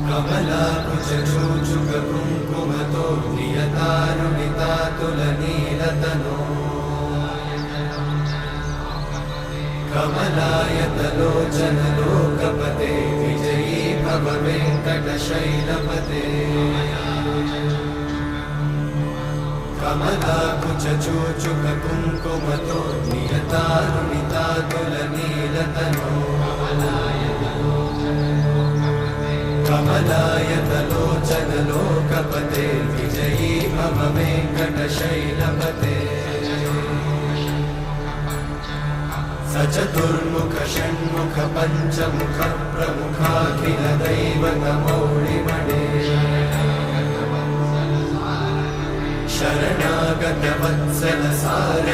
कमलाकुचूचुककुङ्कुमतो नियतारुणितातुलनीलतनो कमलायतलोचनलोकपते विजयी भव वेङ्कटशैलपते कमलाकुचूचुककुङ्कुमतो नियतारुणितातुलनीलतनो कमलायतलोचनलोकपते विजयी भव वेङ्कटशैलपते सचतुर्मुख षण्मुख पञ्चमुख प्रमुखाखिलदैवतमौलिमणे शरणागतवत्सल सार